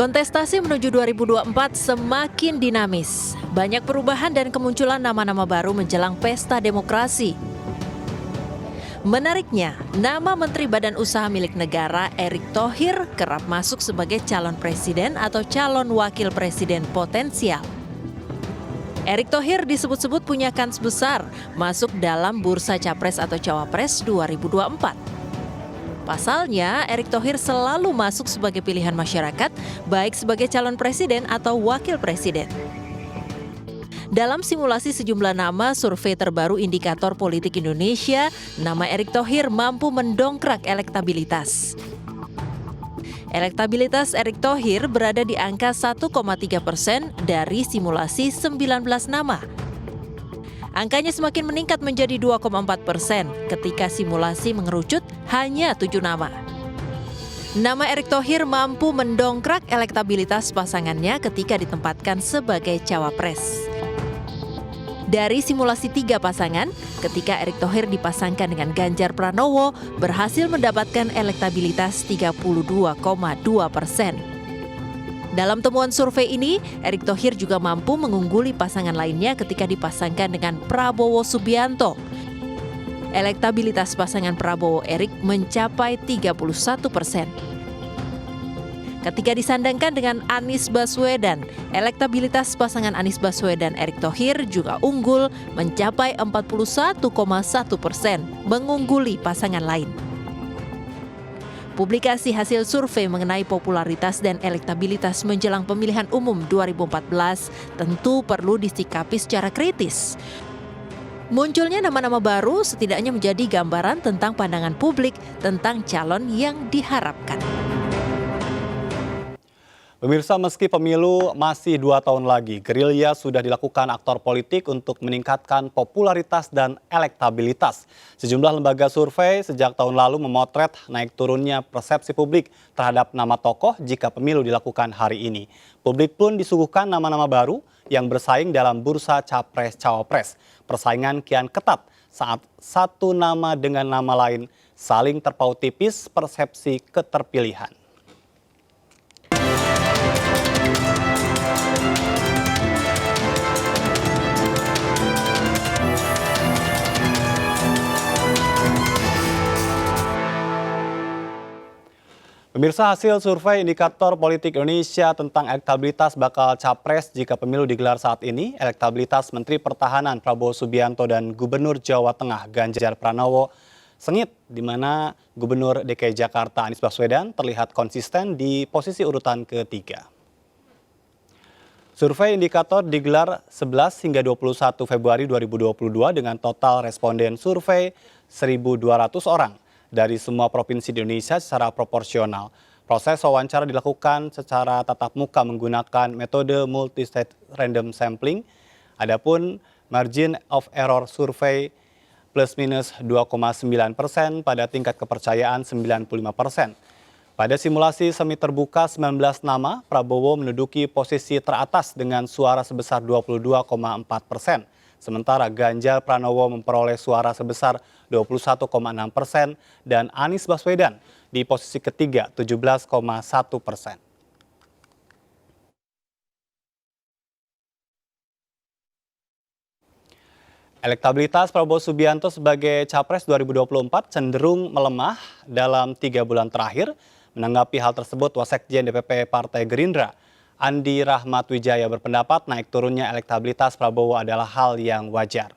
Kontestasi menuju 2024 semakin dinamis. Banyak perubahan dan kemunculan nama-nama baru menjelang pesta demokrasi. Menariknya, nama Menteri Badan Usaha milik negara Erick Thohir kerap masuk sebagai calon presiden atau calon wakil presiden potensial. Erick Thohir disebut-sebut punya kans besar masuk dalam bursa capres atau cawapres 2024. Pasalnya, Erick Thohir selalu masuk sebagai pilihan masyarakat, baik sebagai calon presiden atau wakil presiden. Dalam simulasi sejumlah nama survei terbaru Indikator Politik Indonesia, nama Erick Thohir mampu mendongkrak elektabilitas. Elektabilitas Erick Thohir berada di angka 1,3% dari simulasi 19 nama. Angkanya semakin meningkat menjadi 2,4% ketika simulasi mengerucut hanya 7 nama. Nama Erick Thohir mampu mendongkrak elektabilitas pasangannya ketika ditempatkan sebagai cawapres. Dari simulasi 3 pasangan, ketika Erick Thohir dipasangkan dengan Ganjar Pranowo, berhasil mendapatkan elektabilitas 32,2%. Dalam temuan survei ini, Erick Thohir juga mampu mengungguli pasangan lainnya ketika dipasangkan dengan Prabowo Subianto. Elektabilitas pasangan Prabowo-Erick mencapai 31%. Ketika disandangkan dengan Anies Baswedan, elektabilitas pasangan Anies Baswedan Erick Thohir juga unggul mencapai 41,1%, mengungguli pasangan lain. Publikasi hasil survei mengenai popularitas dan elektabilitas menjelang pemilihan umum 2014 tentu perlu disikapi secara kritis. Munculnya nama-nama baru setidaknya menjadi gambaran tentang pandangan publik tentang calon yang diharapkan. Pemirsa, meski pemilu masih 2 tahun lagi, gerilya sudah dilakukan aktor politik untuk meningkatkan popularitas dan elektabilitas. Sejumlah lembaga survei sejak tahun lalu memotret naik turunnya persepsi publik terhadap nama tokoh jika pemilu dilakukan hari ini. Publik pun disuguhkan nama-nama baru yang bersaing dalam bursa capres-cawapres. Persaingan kian ketat saat satu nama dengan nama lain saling terpaut tipis persepsi keterpilihan. Pemirsa, hasil survei Indikator Politik Indonesia tentang elektabilitas bakal capres jika pemilu digelar saat ini, elektabilitas Menteri Pertahanan Prabowo Subianto dan Gubernur Jawa Tengah Ganjar Pranowo sengit, di mana Gubernur DKI Jakarta Anies Baswedan terlihat konsisten di posisi urutan ketiga. Survei Indikator digelar 11 hingga 21 Februari 2022 dengan total responden survei 1.200 orang. Dari semua provinsi di Indonesia secara proporsional. Proses wawancara dilakukan secara tatap muka menggunakan metode multi-stage random sampling. Adapun margin of error survei plus minus 2,9% pada tingkat kepercayaan 95%. Pada simulasi semi terbuka 19 nama, Prabowo menduduki posisi teratas dengan suara sebesar 22,4%. Sementara Ganjar Pranowo memperoleh suara sebesar 21,6% dan Anies Baswedan di posisi ketiga 17,1%. Elektabilitas Prabowo Subianto sebagai Capres 2024 cenderung melemah dalam 3 bulan terakhir. Menanggapi hal tersebut, Wasekjen DPP Partai Gerindra Andi Rahmat Wijaya berpendapat naik turunnya elektabilitas Prabowo adalah hal yang wajar.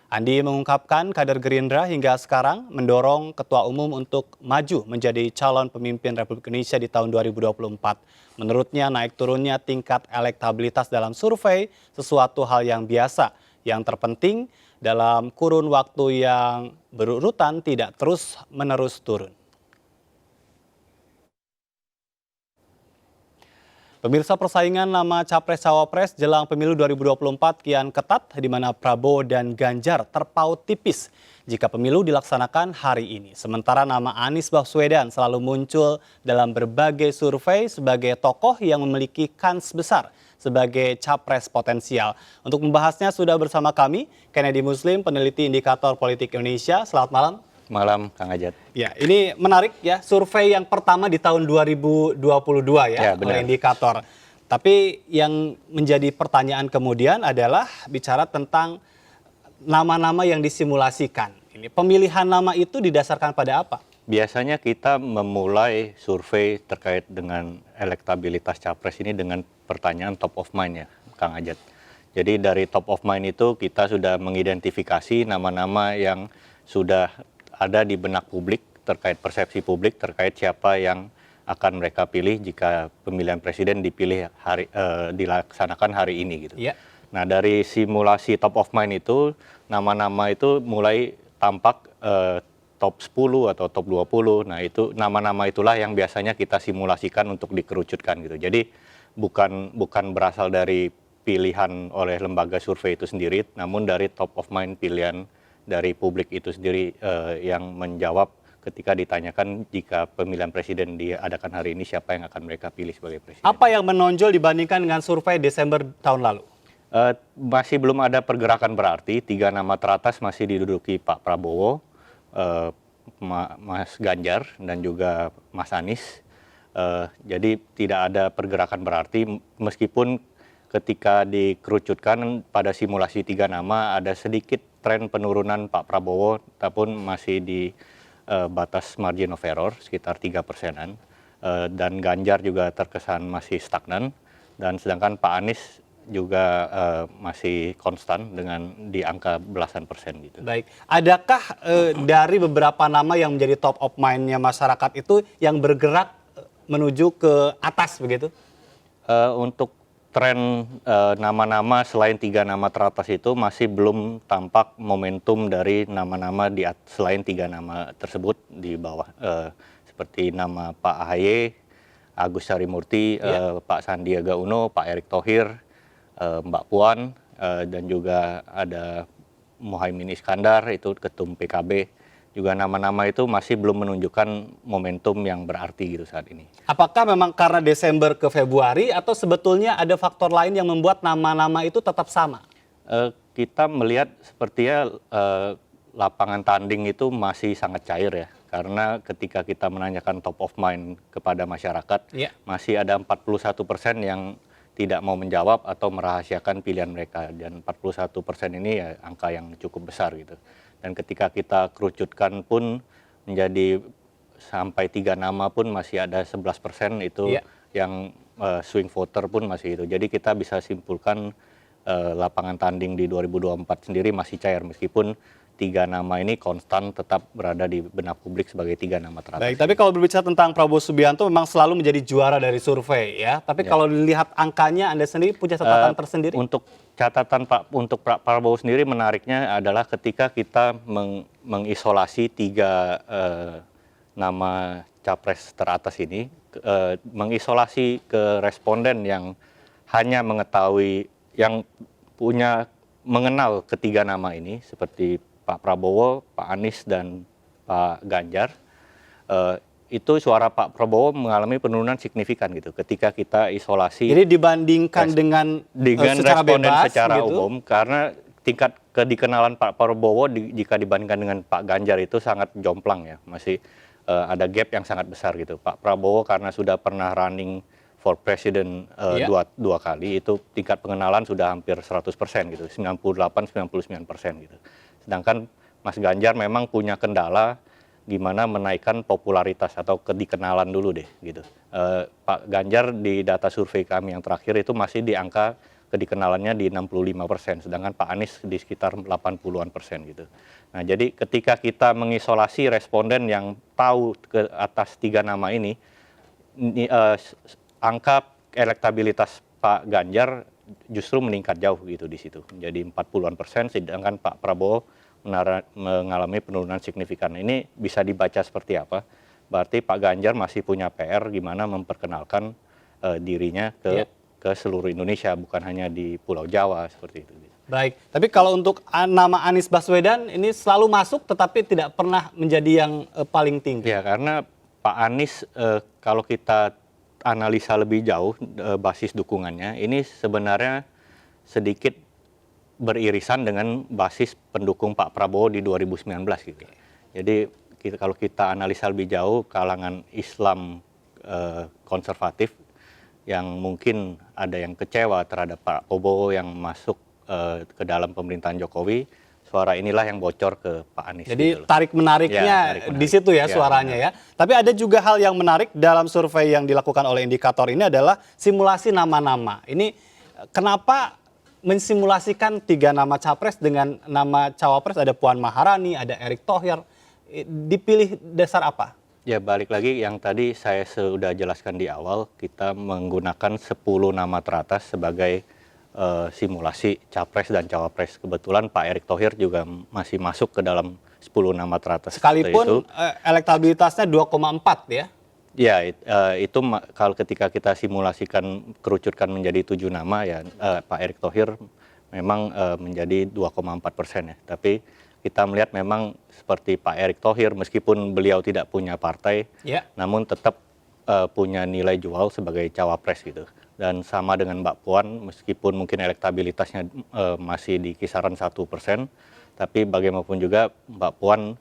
Andi mengungkapkan kader Gerindra hingga sekarang mendorong Ketua Umum untuk maju menjadi calon pemimpin Republik Indonesia di tahun 2024. Menurutnya naik turunnya tingkat elektabilitas dalam survei sesuatu hal yang biasa. Yang terpenting dalam kurun waktu yang berurutan tidak terus-menerus turun. Pemirsa, persaingan nama Capres-Cawapres jelang pemilu 2024 kian ketat di mana Prabowo dan Ganjar terpaut tipis jika pemilu dilaksanakan hari ini. Sementara nama Anies Baswedan selalu muncul dalam berbagai survei sebagai tokoh yang memiliki kans besar sebagai capres potensial. Untuk membahasnya sudah bersama kami Kennedy Muslim, peneliti Indikator Politik Indonesia. Selamat malam, Malam, Kang Ajat. Ya, ini menarik ya, survei yang pertama di tahun 2022 ya, Ya, benar. oleh Indikator. Tapi yang menjadi pertanyaan kemudian adalah bicara tentang nama-nama yang disimulasikan. Ini pemilihan nama itu didasarkan pada apa? Biasanya kita memulai survei terkait dengan elektabilitas capres ini dengan pertanyaan top of mind ya, Kang Ajat. Jadi dari top of mind itu kita sudah mengidentifikasi nama-nama yang sudah ada di benak publik terkait persepsi publik terkait siapa yang akan mereka pilih jika pemilihan presiden dilaksanakan hari ini gitu. Ya. Nah, dari simulasi top of mind itu nama-nama itu mulai tampak top 10 atau top 20. Nah, itu nama-nama itulah yang biasanya kita simulasikan untuk dikerucutkan gitu. Jadi bukan berasal dari pilihan oleh lembaga survei itu sendiri, namun dari top of mind pilihan dari publik itu sendiri yang menjawab ketika ditanyakan jika pemilihan presiden diadakan hari ini siapa yang akan mereka pilih sebagai presiden. Apa yang menonjol dibandingkan dengan survei Desember tahun lalu? Masih belum ada pergerakan berarti. 3 nama teratas masih diduduki Pak Prabowo, Mas Ganjar, dan juga Mas Anies. Jadi tidak ada pergerakan berarti meskipun ketika dikerucutkan pada simulasi 3 nama ada sedikit tren penurunan Pak Prabowo, tapi masih di batas margin of error sekitar 3%-an, dan Ganjar juga terkesan masih stagnan, dan sedangkan Pak Anies juga masih konstan dengan di angka belasan persen gitu. Baik, adakah dari beberapa nama yang menjadi top of mind-nya masyarakat itu yang bergerak menuju ke atas begitu? Untuk tren nama-nama selain 3 nama teratas itu masih belum tampak momentum dari nama-nama selain 3 nama tersebut di bawah, seperti nama Pak AHY, Agus Harimurti, Pak Sandiaga Uno, Pak Erick Thohir, Mbak Puan, dan juga ada Muhaimin Iskandar, itu ketum PKB. Juga nama-nama itu masih belum menunjukkan momentum yang berarti gitu saat ini. Apakah memang karena Desember ke Februari atau sebetulnya ada faktor lain yang membuat nama-nama itu tetap sama? Kita melihat sepertinya lapangan tanding itu masih sangat cair ya. Karena ketika kita menanyakan top of mind kepada masyarakat, masih ada 41% yang tidak mau menjawab atau merahasiakan pilihan mereka. Dan 41% ini ya angka yang cukup besar gitu. Dan ketika kita kerucutkan pun menjadi sampai 3 nama pun masih ada 11% itu yang swing voter pun masih itu. Jadi kita bisa simpulkan lapangan tanding di 2024 sendiri masih cair meskipun 3 nama ini konstan tetap berada di benak publik sebagai 3 nama teratas. Baik, tapi kalau berbicara tentang Prabowo Subianto memang selalu menjadi juara dari survei ya. Tapi kalau dilihat angkanya Anda sendiri punya catatan tersendiri? Untuk catatan untuk Pak Prabowo sendiri menariknya adalah ketika kita mengisolasi 3 nama capres teratas ini, mengisolasi ke responden yang hanya mengetahui, yang mengenal ketiga nama ini seperti Pak Prabowo, Pak Anies, dan Pak Ganjar, itu suara Pak Prabowo mengalami penurunan signifikan gitu ketika kita isolasi. Jadi dibandingkan dengan secara responden bebas secara gitu? umum, karena tingkat kedikenalan Pak Prabowo jika dibandingkan dengan Pak Ganjar itu sangat jomplang ya, masih ada gap yang sangat besar gitu. Pak Prabowo karena sudah pernah running for president dua kali, itu tingkat pengenalan sudah hampir 100% gitu, 98-99% gitu. Sedangkan Mas Ganjar memang punya kendala gimana menaikkan popularitas atau kedikenalan dulu deh gitu. Pak Ganjar di data survei kami yang terakhir itu masih di angka kedikenalannya di 65%, sedangkan Pak Anies di sekitar 80-an% gitu. Nah, jadi ketika kita mengisolasi responden yang tahu ke atas 3 nama ini angka elektabilitas Pak Ganjar justru meningkat jauh gitu di situ, jadi 40-an%, sedangkan Pak Prabowo mengalami penurunan signifikan. Ini bisa dibaca seperti apa? Berarti Pak Ganjar masih punya PR gimana memperkenalkan dirinya ke seluruh Indonesia, bukan hanya di Pulau Jawa seperti itu. Baik, tapi kalau untuk nama Anies Baswedan ini selalu masuk tetapi tidak pernah menjadi yang paling tinggi. Ya, karena Pak Anies kalau kita analisa lebih jauh basis dukungannya, ini sebenarnya sedikit beririsan dengan basis pendukung Pak Prabowo di 2019 gitu. Jadi kalau kita analisa lebih jauh, kalangan Islam konservatif yang mungkin ada yang kecewa terhadap Pak Prabowo yang masuk ke dalam pemerintahan Jokowi, suara inilah yang bocor ke Pak Anies. Jadi gitu loh. tarik-menariknya di situ ya suaranya ya. Tapi ada juga hal yang menarik dalam survei yang dilakukan oleh indikator ini adalah simulasi nama-nama. Ini kenapa mensimulasikan 3 nama capres dengan nama cawapres, ada Puan Maharani, ada Erick Thohir, dipilih dasar apa? Ya balik lagi yang tadi saya sudah jelaskan di awal, kita menggunakan 10 nama teratas sebagai simulasi capres dan cawapres. Kebetulan Pak Erick Thohir juga masih masuk ke dalam 10 nama teratas. Sekalipun elektabilitasnya 2,4 ya? Ya, itu kalau ketika kita simulasikan, kerucutkan menjadi 7 nama ya, Pak Erick Thohir memang menjadi 2,4% ya. Tapi kita melihat memang seperti Pak Erick Thohir, meskipun beliau tidak punya partai, namun tetap punya nilai jual sebagai cawapres gitu. Dan sama dengan Mbak Puan, meskipun mungkin elektabilitasnya masih di kisaran 1%, tapi bagaimanapun juga Mbak Puan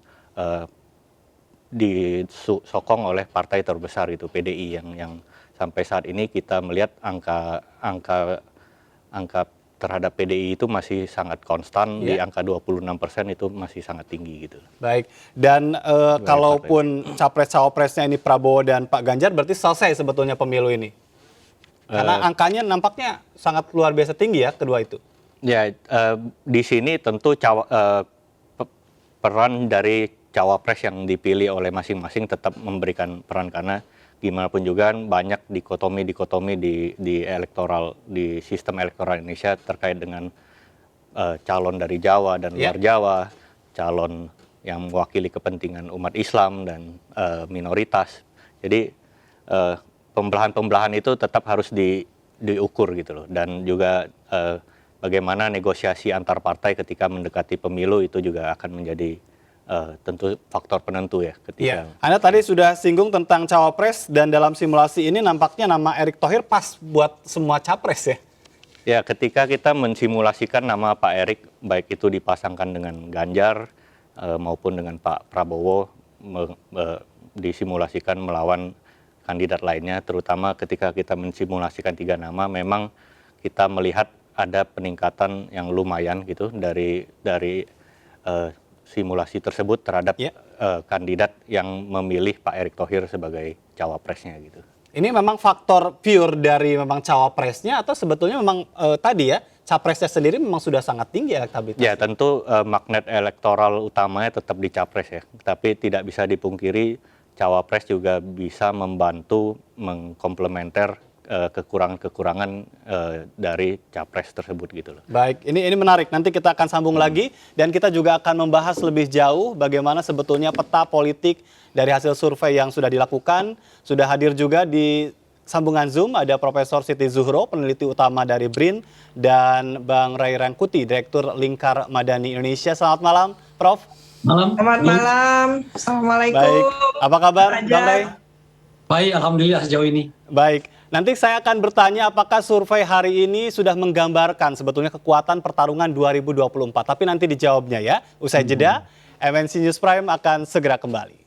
disokong oleh partai terbesar itu PDI yang sampai saat ini kita melihat angka terhadap PDI itu masih sangat konstan, di angka 26% itu masih sangat tinggi gitu. Baik, dan kalaupun capres-cawapresnya ini Prabowo dan Pak Ganjar, berarti selesai sebetulnya pemilu ini? Karena angkanya nampaknya sangat luar biasa tinggi ya kedua itu. Ya, di sini tentu peran dari cawapres yang dipilih oleh masing-masing tetap memberikan peran, karena gimana pun juga banyak dikotomi di elektoral, di sistem elektoral Indonesia terkait dengan calon dari Jawa dan luar Jawa, calon yang mewakili kepentingan umat Islam dan minoritas. Jadi pembelahan-pembelahan itu tetap harus diukur gitu loh, dan juga bagaimana negosiasi antar partai ketika mendekati pemilu itu juga akan menjadi tentu faktor penentu ya ketika. Anda tadi sudah singgung tentang cawapres, dan dalam simulasi ini nampaknya nama Erick Thohir pas buat semua capres ya. Ya, ketika kita mensimulasikan nama Pak Erick, baik itu dipasangkan dengan Ganjar maupun dengan Pak Prabowo, disimulasikan melawan kandidat lainnya, terutama ketika kita mensimulasikan 3 nama, memang kita melihat ada peningkatan yang lumayan gitu dari simulasi tersebut terhadap kandidat yang memilih Pak Erick Thohir sebagai cawapresnya gitu. Ini memang faktor pure dari memang cawapresnya, atau sebetulnya memang tadi ya capresnya sendiri memang sudah sangat tinggi elektabilitasnya? Ya tentu magnet elektoral utamanya tetap di capres ya, tapi tidak bisa dipungkiri cawapres juga bisa membantu mengkomplementer kekurangan-kekurangan dari capres tersebut gitu loh. Baik, ini menarik. Nanti kita akan sambung lagi, dan kita juga akan membahas lebih jauh bagaimana sebetulnya peta politik dari hasil survei yang sudah dilakukan. Sudah hadir juga di sambungan Zoom ada Profesor Siti Zuhro, peneliti utama dari BRIN, dan Bang Ray Rangkuti, Direktur Lingkar Madani Indonesia. Selamat malam, Prof. Selamat malam. Assalamualaikum. Baik, apa kabar Bang Ray? Baik, alhamdulillah sejauh ini. Baik, nanti saya akan bertanya apakah survei hari ini sudah menggambarkan sebetulnya kekuatan pertarungan 2024. Tapi nanti dijawabnya ya, usai jeda. MNC News Prime akan segera kembali.